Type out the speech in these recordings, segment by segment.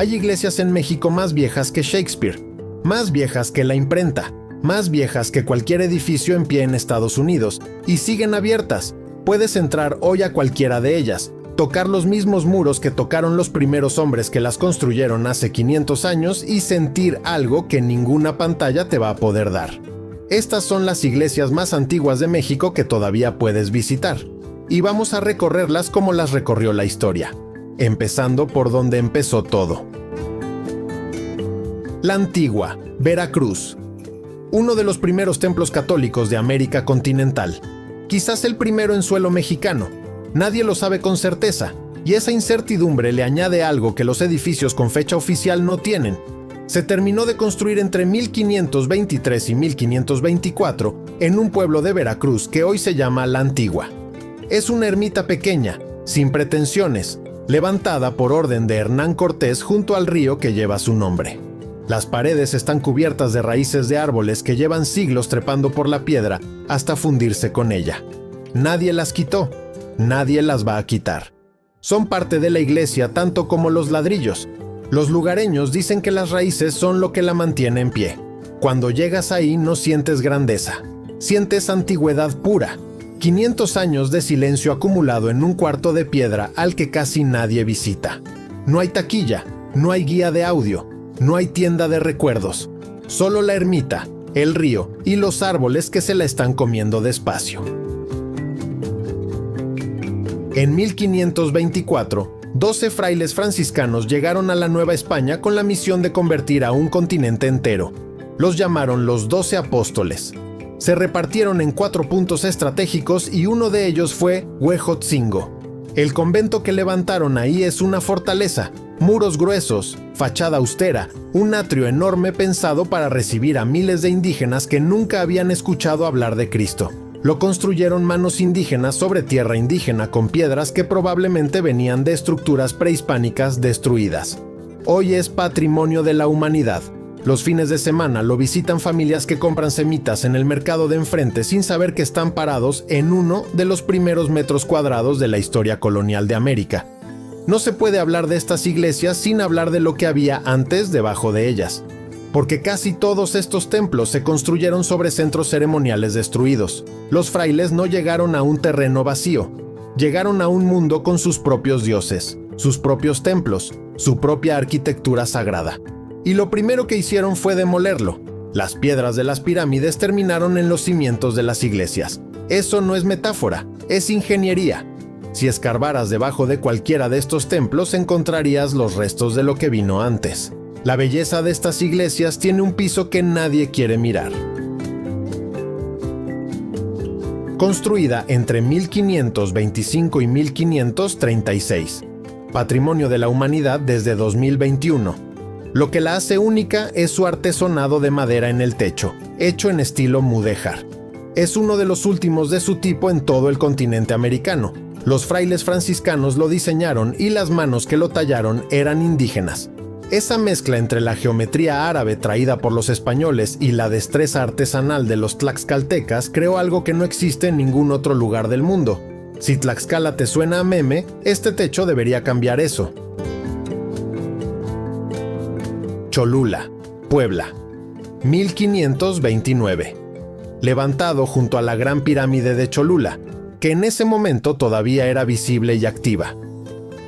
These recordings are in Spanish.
Hay iglesias en México más viejas que Shakespeare, más viejas que la imprenta, más viejas que cualquier edificio en pie en Estados Unidos, y siguen abiertas. Puedes entrar hoy a cualquiera de ellas, tocar los mismos muros que tocaron los primeros hombres que las construyeron hace 500 años y sentir algo que ninguna pantalla te va a poder dar. Estas son las iglesias más antiguas de México que todavía puedes visitar, y vamos a recorrerlas como las recorrió la historia, empezando por donde empezó todo. La Antigua, Veracruz. Uno de los primeros templos católicos de América continental, quizás el primero en suelo mexicano. Nadie lo sabe con certeza, y esa incertidumbre le añade algo que los edificios con fecha oficial no tienen. Se terminó de construir entre 1523 y 1524 en un pueblo de Veracruz que hoy se llama La Antigua. Es una ermita pequeña, sin pretensiones, levantada por orden de Hernán Cortés junto al río que lleva su nombre. Las paredes están cubiertas de raíces de árboles que llevan siglos trepando por la piedra hasta fundirse con ella. Nadie las quitó, nadie las va a quitar. Son parte de la iglesia tanto como los ladrillos. Los lugareños dicen que las raíces son lo que la mantiene en pie. Cuando llegas ahí no sientes grandeza, sientes antigüedad pura. 500 años de silencio acumulado en un cuarto de piedra al que casi nadie visita. No hay taquilla, no hay guía de audio, no hay tienda de recuerdos. Solo la ermita, el río y los árboles que se la están comiendo despacio. En 1524, 12 frailes franciscanos llegaron a la Nueva España con la misión de convertir a un continente entero. Los llamaron los 12 apóstoles. Se repartieron en 4 puntos estratégicos y uno de ellos fue Huejotzingo. El convento que levantaron ahí es una fortaleza, muros gruesos, fachada austera, un atrio enorme pensado para recibir a miles de indígenas que nunca habían escuchado hablar de Cristo. Lo construyeron manos indígenas sobre tierra indígena con piedras que probablemente venían de estructuras prehispánicas destruidas. Hoy es patrimonio de la humanidad. Los fines de semana lo visitan familias que compran semitas en el mercado de enfrente sin saber que están parados en uno de los primeros metros cuadrados de la historia colonial de América. No se puede hablar de estas iglesias sin hablar de lo que había antes debajo de ellas, porque casi todos estos templos se construyeron sobre centros ceremoniales destruidos. Los frailes no llegaron a un terreno vacío, llegaron a un mundo con sus propios dioses, sus propios templos, su propia arquitectura sagrada. Y lo primero que hicieron fue demolerlo. Las piedras de las pirámides terminaron en los cimientos de las iglesias. Eso no es metáfora, es ingeniería. Si escarbaras debajo de cualquiera de estos templos encontrarías los restos de lo que vino antes. La belleza de estas iglesias tiene un piso que nadie quiere mirar. Construida entre 1525 y 1536. Patrimonio de la humanidad desde 2021. Lo que la hace única es su artesonado de madera en el techo, hecho en estilo mudéjar. Es uno de los últimos de su tipo en todo el continente americano. Los frailes franciscanos lo diseñaron y las manos que lo tallaron eran indígenas. Esa mezcla entre la geometría árabe traída por los españoles y la destreza artesanal de los tlaxcaltecas creó algo que no existe en ningún otro lugar del mundo. Si Tlaxcala te suena a meme, este techo debería cambiar eso. Cholula, Puebla, 1529. Levantado junto a la Gran Pirámide de Cholula, que en ese momento todavía era visible y activa.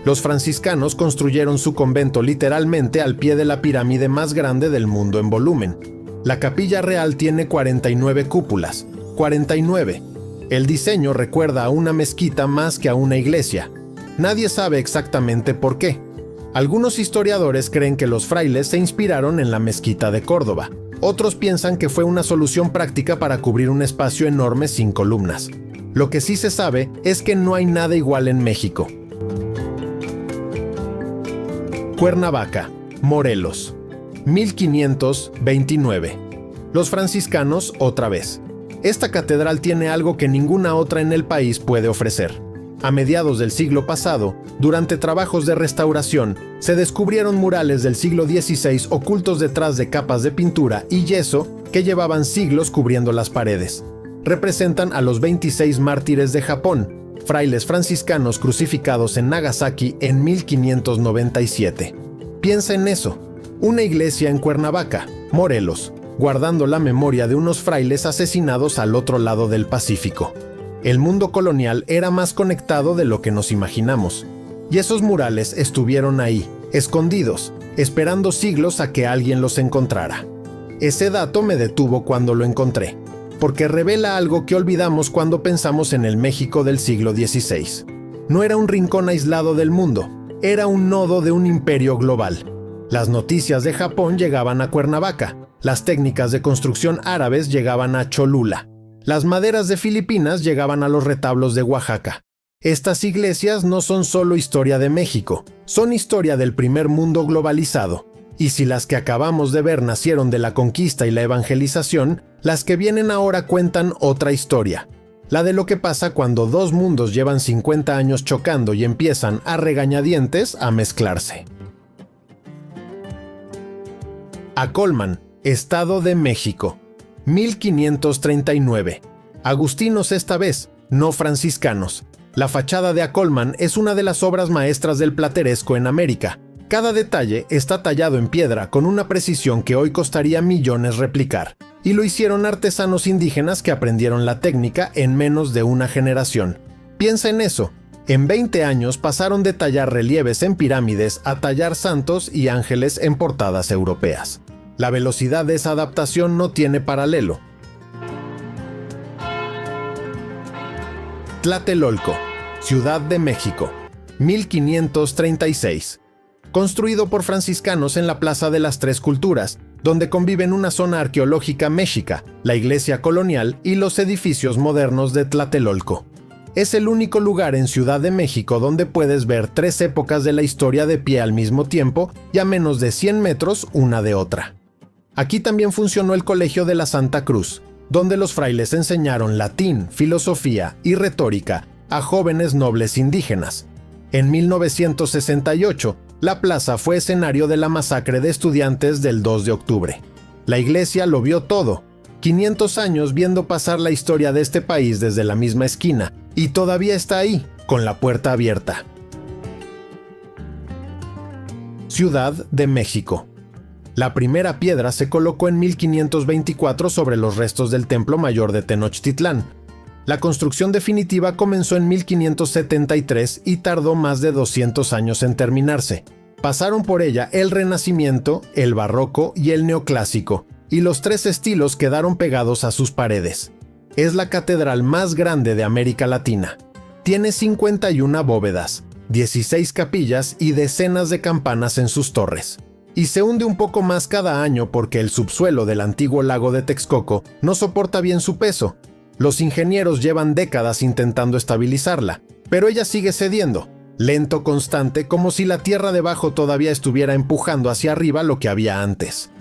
Los franciscanos construyeron su convento literalmente al pie de la pirámide más grande del mundo en volumen. La capilla real tiene 49 cúpulas. 49. El diseño recuerda a una mezquita más que a una iglesia. Nadie sabe exactamente por qué. Algunos historiadores creen que los frailes se inspiraron en la mezquita de Córdoba. Otros piensan que fue una solución práctica para cubrir un espacio enorme sin columnas. Lo que sí se sabe es que no hay nada igual en México. Cuernavaca, Morelos, 1529. Los franciscanos otra vez. Esta catedral tiene algo que ninguna otra en el país puede ofrecer. A mediados del siglo pasado, durante trabajos de restauración, se descubrieron murales del siglo XVI ocultos detrás de capas de pintura y yeso que llevaban siglos cubriendo las paredes. Representan a los 26 mártires de Japón, frailes franciscanos crucificados en Nagasaki en 1597. Piensa en eso, una iglesia en Cuernavaca, Morelos, guardando la memoria de unos frailes asesinados al otro lado del Pacífico. El mundo colonial era más conectado de lo que nos imaginamos, y esos murales estuvieron ahí, escondidos, esperando siglos a que alguien los encontrara. Ese dato me detuvo cuando lo encontré, porque revela algo que olvidamos cuando pensamos en el México del siglo XVI. No era un rincón aislado del mundo, era un nodo de un imperio global. Las noticias de Japón llegaban a Cuernavaca, las técnicas de construcción árabes llegaban a Cholula, las maderas de Filipinas llegaban a los retablos de Oaxaca. Estas iglesias no son solo historia de México, son historia del primer mundo globalizado. Y si las que acabamos de ver nacieron de la conquista y la evangelización, las que vienen ahora cuentan otra historia. La de lo que pasa cuando dos mundos llevan 50 años chocando y empiezan a regañadientes a mezclarse. Acolman, Estado de México, 1539. Agustinos esta vez, no franciscanos. La fachada de Acolman es una de las obras maestras del plateresco en América. Cada detalle está tallado en piedra con una precisión que hoy costaría millones replicar, y lo hicieron artesanos indígenas que aprendieron la técnica en menos de una generación. Piensa en eso, en 20 años pasaron de tallar relieves en pirámides a tallar santos y ángeles en portadas europeas. La velocidad de esa adaptación no tiene paralelo. Tlatelolco, Ciudad de México, 1536. Construido por franciscanos en la Plaza de las Tres Culturas, donde conviven una zona arqueológica méxica, la iglesia colonial y los edificios modernos de Tlatelolco. Es el único lugar en Ciudad de México donde puedes ver tres épocas de la historia de pie al mismo tiempo y a menos de 100 metros una de otra. Aquí también funcionó el Colegio de la Santa Cruz, donde los frailes enseñaron latín, filosofía y retórica a jóvenes nobles indígenas. En 1968, la plaza fue escenario de la masacre de estudiantes del 2 de octubre. La iglesia lo vio todo, 500 años viendo pasar la historia de este país desde la misma esquina, y todavía está ahí, con la puerta abierta. Ciudad de México. La primera piedra se colocó en 1524 sobre los restos del Templo Mayor de Tenochtitlán. La construcción definitiva comenzó en 1573 y tardó más de 200 años en terminarse. Pasaron por ella el Renacimiento, el Barroco y el Neoclásico, y los tres estilos quedaron pegados a sus paredes. Es la catedral más grande de América Latina. Tiene 51 bóvedas, 16 capillas y decenas de campanas en sus torres. Y se hunde un poco más cada año porque el subsuelo del antiguo lago de Texcoco no soporta bien su peso. Los ingenieros llevan décadas intentando estabilizarla, pero ella sigue cediendo, lento, constante, como si la tierra debajo todavía estuviera empujando hacia arriba lo que había antes.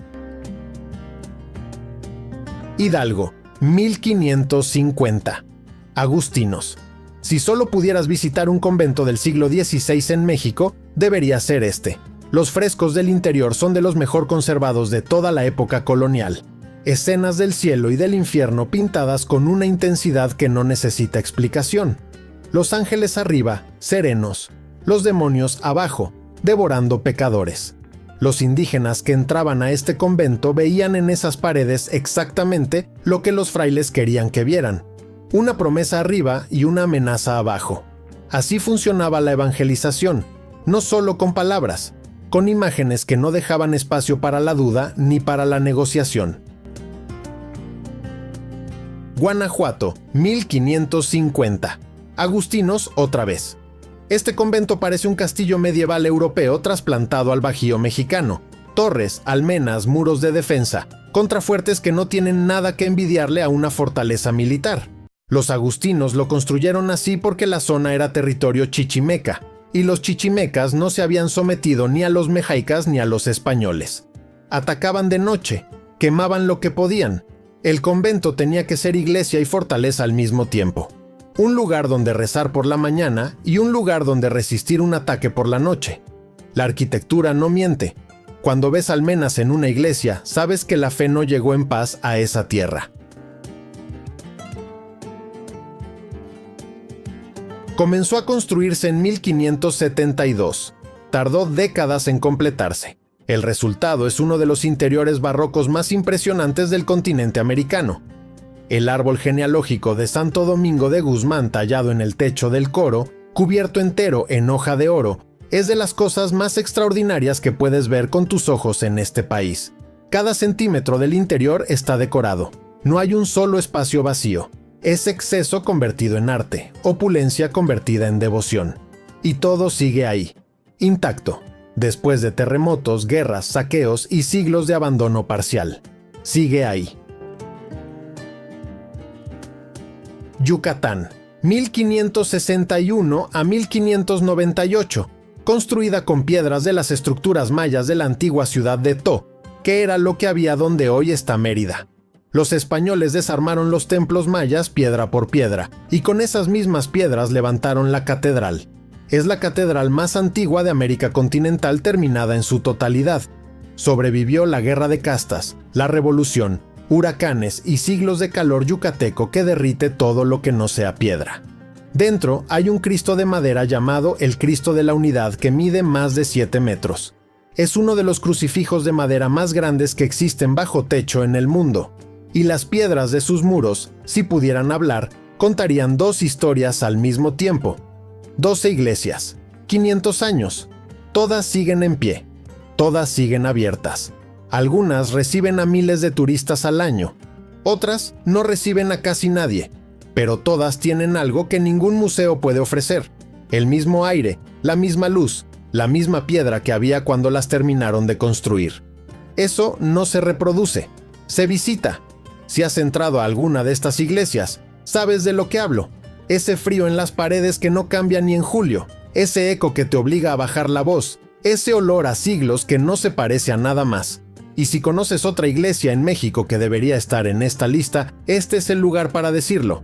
Hidalgo, 1550. Agustinos. Si solo pudieras visitar un convento del siglo XVI en México, debería ser este. Los frescos del interior son de los mejor conservados de toda la época colonial. Escenas del cielo y del infierno pintadas con una intensidad que no necesita explicación. Los ángeles arriba, serenos. Los demonios abajo, devorando pecadores. Los indígenas que entraban a este convento veían en esas paredes exactamente lo que los frailes querían que vieran. Una promesa arriba y una amenaza abajo. Así funcionaba la evangelización, no solo con palabras, con imágenes que no dejaban espacio para la duda ni para la negociación. Guanajuato, 1550. Agustinos otra vez. Este convento parece un castillo medieval europeo trasplantado al Bajío mexicano. Torres, almenas, muros de defensa, contrafuertes que no tienen nada que envidiarle a una fortaleza militar. Los agustinos lo construyeron así porque la zona era territorio chichimeca, y los chichimecas no se habían sometido ni a los mejaicas ni a los españoles. Atacaban de noche, quemaban lo que podían. El convento tenía que ser iglesia y fortaleza al mismo tiempo. Un lugar donde rezar por la mañana y un lugar donde resistir un ataque por la noche. La arquitectura no miente. Cuando ves almenas en una iglesia, sabes que la fe no llegó en paz a esa tierra. Comenzó a construirse en 1572. tardó décadas en completarse. El resultado es uno de los interiores barrocos más impresionantes del continente americano. El árbol genealógico de Santo Domingo de Guzmán tallado en el techo del coro, cubierto entero en hoja de oro, es de las cosas más extraordinarias que puedes ver con tus ojos en este país. Cada centímetro del interior está decorado. No hay un solo espacio vacío. Es exceso convertido en arte, opulencia convertida en devoción. Y todo sigue ahí, intacto, después de terremotos, guerras, saqueos y siglos de abandono parcial. Sigue ahí. Yucatán, 1561 a 1598. Construida con piedras de las estructuras mayas de la antigua ciudad de To, que era lo que había donde hoy está Mérida. Los españoles desarmaron los templos mayas piedra por piedra, y con esas mismas piedras levantaron la catedral. Es la catedral más antigua de América continental terminada en su totalidad. Sobrevivió la guerra de castas, la revolución, huracanes y siglos de calor yucateco que derrite todo lo que no sea piedra. Dentro hay un Cristo de madera llamado el Cristo de la Unidad que mide más de 7 metros. Es uno de los crucifijos de madera más grandes que existen bajo techo en el mundo. Y las piedras de sus muros, si pudieran hablar, contarían 2 historias al mismo tiempo. 12 iglesias, 500 años. Todas siguen en pie. Todas siguen abiertas. Algunas reciben a miles de turistas al año. Otras no reciben a casi nadie. Pero todas tienen algo que ningún museo puede ofrecer. El mismo aire, la misma luz, la misma piedra que había cuando las terminaron de construir. Eso no se reproduce, se visita. Si has entrado a alguna de estas iglesias, sabes de lo que hablo. Ese frío en las paredes que no cambia ni en julio, ese eco que te obliga a bajar la voz, ese olor a siglos que no se parece a nada más. Y si conoces otra iglesia en México que debería estar en esta lista, este es el lugar para decirlo.